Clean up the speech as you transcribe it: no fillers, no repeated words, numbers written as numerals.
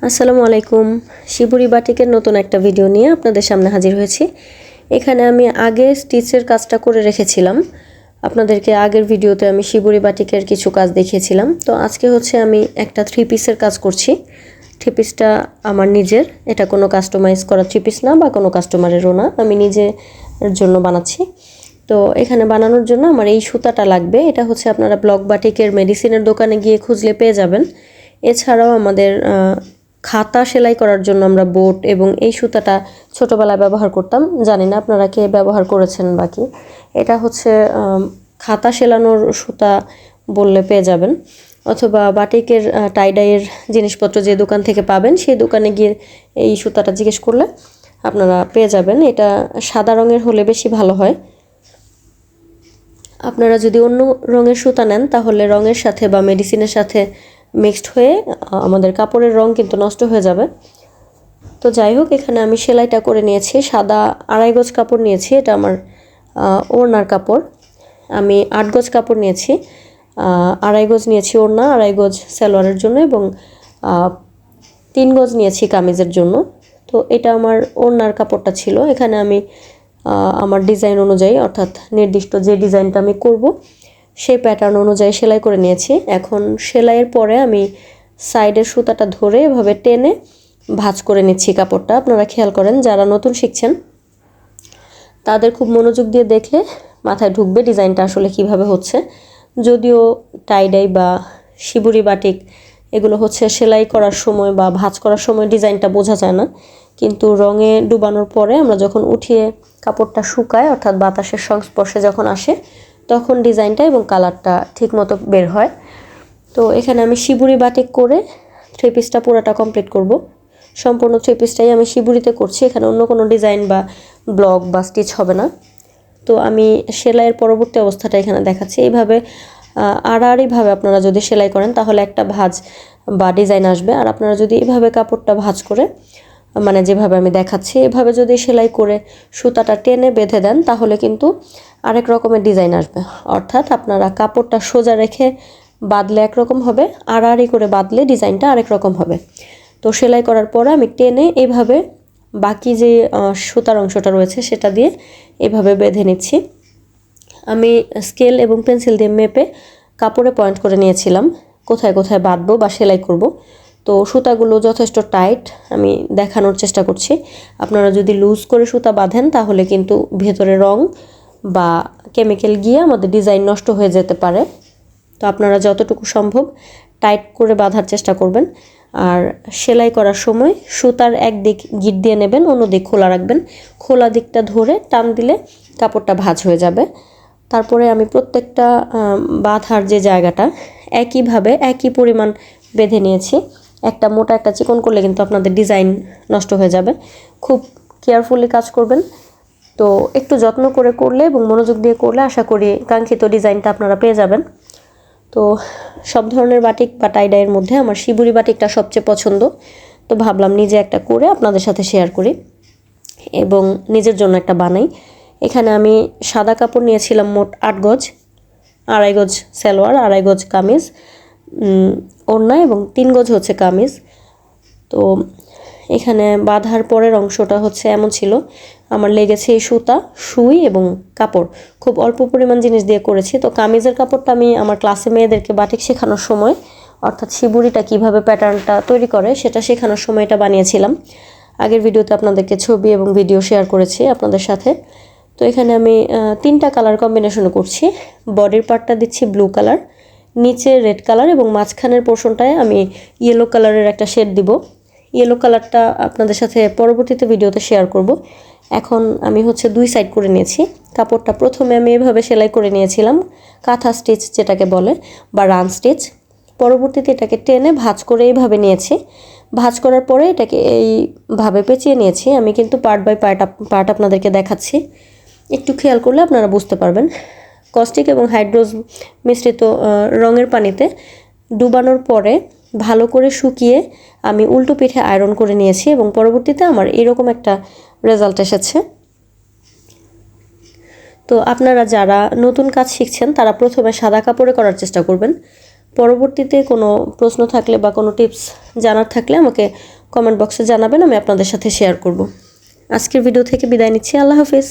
আসসালামু আলাইকুম। শিবুরি বাটিকের নতুন একটা ভিডিও নিয়ে আপনাদের সামনে হাজির হয়েছি। এখানে আমি আগে স্টিচের কাজটা করে রেখেছিলাম। আপনাদেরকে আগের ভিডিওতে আমি শিবুরি বাটিকের কিছু কাজ দেখিয়েছিলাম। তো আজকে হচ্ছে আমি একটা 3 পিসের কাজ করছি। 3 পিসটা আমার নিজের, এটা কোনো কাস্টমাইজ করা 3 পিস না বা কোনো কাস্টমারেরও না, আমি নিজের জন্য বানাচ্ছি। তো এখানে বানানোর জন্য আমার এই সুতাটা লাগবে। এটা হচ্ছে আপনারা ব্লক বাটিকের মেডিসিনের দোকানে গিয়ে খুঁজলে পেয়ে যাবেন। এছাড়াও আমাদের খাতা সেলাই করার জন্য আমরা বোট এবং এই সুতাটা ছোটোবেলায় ব্যবহার করতাম, জানি না আপনারা কে ব্যবহার করেছেন বাকি। এটা হচ্ছে খাতা সেলানোর সুতা বললে পেয়ে যাবেন, অথবা বাটিকের টাইডাইয়ের জিনিসপত্র যে দোকান থেকে পাবেন সেই দোকানে গিয়ে এই সুতাটা জিজ্ঞেস করলে আপনারা পেয়ে যাবেন। এটা সাদা রঙের হলে বেশি ভালো হয়। আপনারা যদি অন্য রঙের সুতা নেন তাহলে রঙের সাথে বা মেডিসিনের সাথে মিক্সড হয়ে আমাদের কাপড়ের রং কিন্তু নষ্ট হয়ে যাবে। তো যাই হোক, এখানে আমি সেলাইটা করে নিয়েছি। সাদা 2.5 গজ কাপড় নিয়েছি, এটা আমার ওড়নার কাপড়। আমি 8 গজ কাপড় নিয়েছি, 2.5 গজ নিয়েছি ওড়না, 2.5 গজ সালোয়ারের জন্য এবং 3 গজ নিয়েছি কামিজের জন্য। তো এটা আমার ওড়নার কাপড়টা ছিল। এখানে আমি আমার ডিজাইন অনুযায়ী, অর্থাৎ নির্দিষ্ট যে ডিজাইনটা আমি করব সেই প্যাটার্ন অনুযায়ী সেলাই করে নিয়েছি। এখন সেলাইয়ের পরে আমি সাইডের সুতাটা ধরে এভাবে টেনে ভাঁজ করে নিচ্ছি কাপড়টা। আপনারা খেয়াল করেন, যারা নতুন শিখছেন তাদের খুব মনোযোগ দিয়ে দেখলে মাথায় ঢুকবে ডিজাইনটা আসলে কিভাবে হচ্ছে। যদিও টাইডাই বা শিবুরি বাটিক এগুলো হচ্ছে সেলাই করার সময় বা ভাঁজ করার সময় ডিজাইনটা বোঝা যায় না, কিন্তু রঙে ডুবানোর পরে আমরা যখন উঠিয়ে কাপড়টা শুকায়, অর্থাৎ বাতাসের সংস্পর্শে যখন আসে, তখন ডিজাইনটা এবং কালারটা ঠিকমতো বের হয়। তো এখানে আমি শিবুরি বাটিক করে 3 পিসটা পুরোটা কমপ্লিট করব। সম্পূর্ণ 3 পিসটাই আমি শিবুরিতে করছি, এখানে অন্য কোনো ডিজাইন বা ব্লক বা স্টিচ হবে না। তো আমি সেলাইয়ের পরবর্তী অবস্থাটা এখানে দেখাচ্ছি। এইভাবে আড়াআড়িভাবে আপনারা যদি সেলাই করেন তাহলে একটা ভাঁজ বা ডিজাইন আসবে। আর আপনারা যদি এভাবে কাপড়টা ভাঁজ করে, মানে যেভাবে আমি দেখাচ্ছি এভাবে যদি সেলাই করে সুতাটা টেনে বেঁধে দেন তাহলে কিন্তু আরেক রকমের ডিজাইন আসবে। অর্থাৎ আপনারা কাপড়টা সোজা রেখে বাঁধলে একরকম হবে, আড়াআড়ি করে বাঁধলে ডিজাইনটা আরেক রকম হবে। তো সেলাই করার পরে আমি টেনে এইভাবে বাকি যে সুতার অংশটা রয়েছে সেটা দিয়ে এইভাবে বেঁধে নিচ্ছি। আমি স্কেল এবং পেন্সিল দিয়ে মেপে কাপড়ে পয়েন্ট করে নিয়েছিলাম কোথায় কোথায় বাঁধবো বা সেলাই করব। তো সুতাগুলো যথেষ্ট টাইট আমি দেখানোর চেষ্টা করছি। আপনারা যদি লুজ করে সুতা বাঁধেন তাহলে কিন্তু ভেতরে রং বা কেমিক্যাল গিয়ে আমাদের ডিজাইন নষ্ট হয়ে যেতে পারে। তো আপনারা যতটুকু সম্ভব টাইট করে বাঁধার চেষ্টা করবেন। আর সেলাই করার সময় সুতার এক দিক গিট দিয়ে নেবেন, অন্য দিক খোলা রাখবেন। খোলা দিকটা ধরে টান দিলে কাপড়টা ভাঁজ হয়ে যাবে। তারপরে আমি প্রত্যেকটা বাঁধার যে জায়গাটা একইভাবে একই পরিমাণ বেঁধে নিয়েছি। একটা মোটা একটা চিকন করলে কিন্তু আপনাদের ডিজাইন নষ্ট হয়ে যাবে। খুব কেয়ারফুলি কাজ করবেন। তো একটু যত্ন করে করলে এবং মনোযোগ দিয়ে করলে আশা করি কাঙ্ক্ষিত ডিজাইনটা আপনারা পেয়ে যাবেন। তো সব ধরনের বাটিক বা টাইডাইয়ের মধ্যে আমার শিবুরি বাটিকটা সবচেয়ে পছন্দ। তো ভাবলাম নিজে একটা করে আপনাদের সাথে শেয়ার করি এবং নিজের জন্য একটা বানাই। এখানে আমি সাদা কাপড় নিয়েছিলাম মোট 8 গজ, 2.5 গজ সালোয়ার, 2.5 গজ কামিজ ওড়না এবং 3 গজ হচ্ছে কামিজ। তো এখানে বাঁধার পরের অংশটা হচ্ছে এমন ছিল, আমার লেগেছে এই সুতা, সুই এবং কাপড়, খুব অল্প পরিমাণ জিনিস দিয়ে করেছি। তো কামিজের কাপড়টা আমি আমার ক্লাসে মেয়েদেরকে বাটিক শেখানোর সময়, অর্থাৎ শিবুরিটা কিভাবে প্যাটার্নটা তৈরি করে সেটা শেখানোর সময় এটা বানিয়েছিলাম। আগের ভিডিওতে আপনাদেরকে ছবি এবং ভিডিও শেয়ার করেছি আপনাদের সাথে। তো এখানে আমি 3টা কালার কম্বিনেশনে করছি। বডির পার্টটা দিচ্ছি ব্লু কালার, নিচে রেড কালার এবং মাঝখানের পোর্শনটায় আমি ইয়েলো কালারের একটা শেড দিব। ইয়েলো কালারটা আপনাদের সাথে পরবর্তীতে ভিডিওতে শেয়ার করব। এখন আমি হচ্ছে 2 সাইড করে নিয়েছি কাপড়টা। প্রথমে আমি এভাবে সেলাই করে নিয়েছিলাম, কাঁথা স্টিচ যেটাকে বলে বা রান স্টিচ। পরবর্তীতে এটাকে টেনে ভাঁজ করে এইভাবে নিয়েছি। ভাঁজ করার পরে এটাকে এইভাবে পেঁচিয়ে নিয়েছি। আমি কিন্তু পার্ট বাই পার্ট আপনাদেরকে দেখাচ্ছি, একটু খেয়াল করলে আপনারা বুঝতে পারবেন। কস্টিক এবং হাইড্রোজ মিশ্রিত রঙের পানিতে ডুবানোর পরে ভালো করে শুকিয়ে আমি উল্টো পিঠে আয়রন করে নিয়েছি এবং পরবর্তীতে আমার এরকম একটা রেজাল্ট এসেছে। তো আপনারা যারা নতুন কাজ শিখছেন তারা প্রথমে সাদা কাপড়ে করার চেষ্টা করবেন। পরবর্তীতে কোনো প্রশ্ন থাকলে বা কোনো টিপস জানার থাকলে আমাকে কমেন্ট বক্সে জানাবেন, আমি আপনাদের সাথে শেয়ার করব। আজকের ভিডিও থেকে বিদায় নিচ্ছি। আল্লাহ হাফেজ।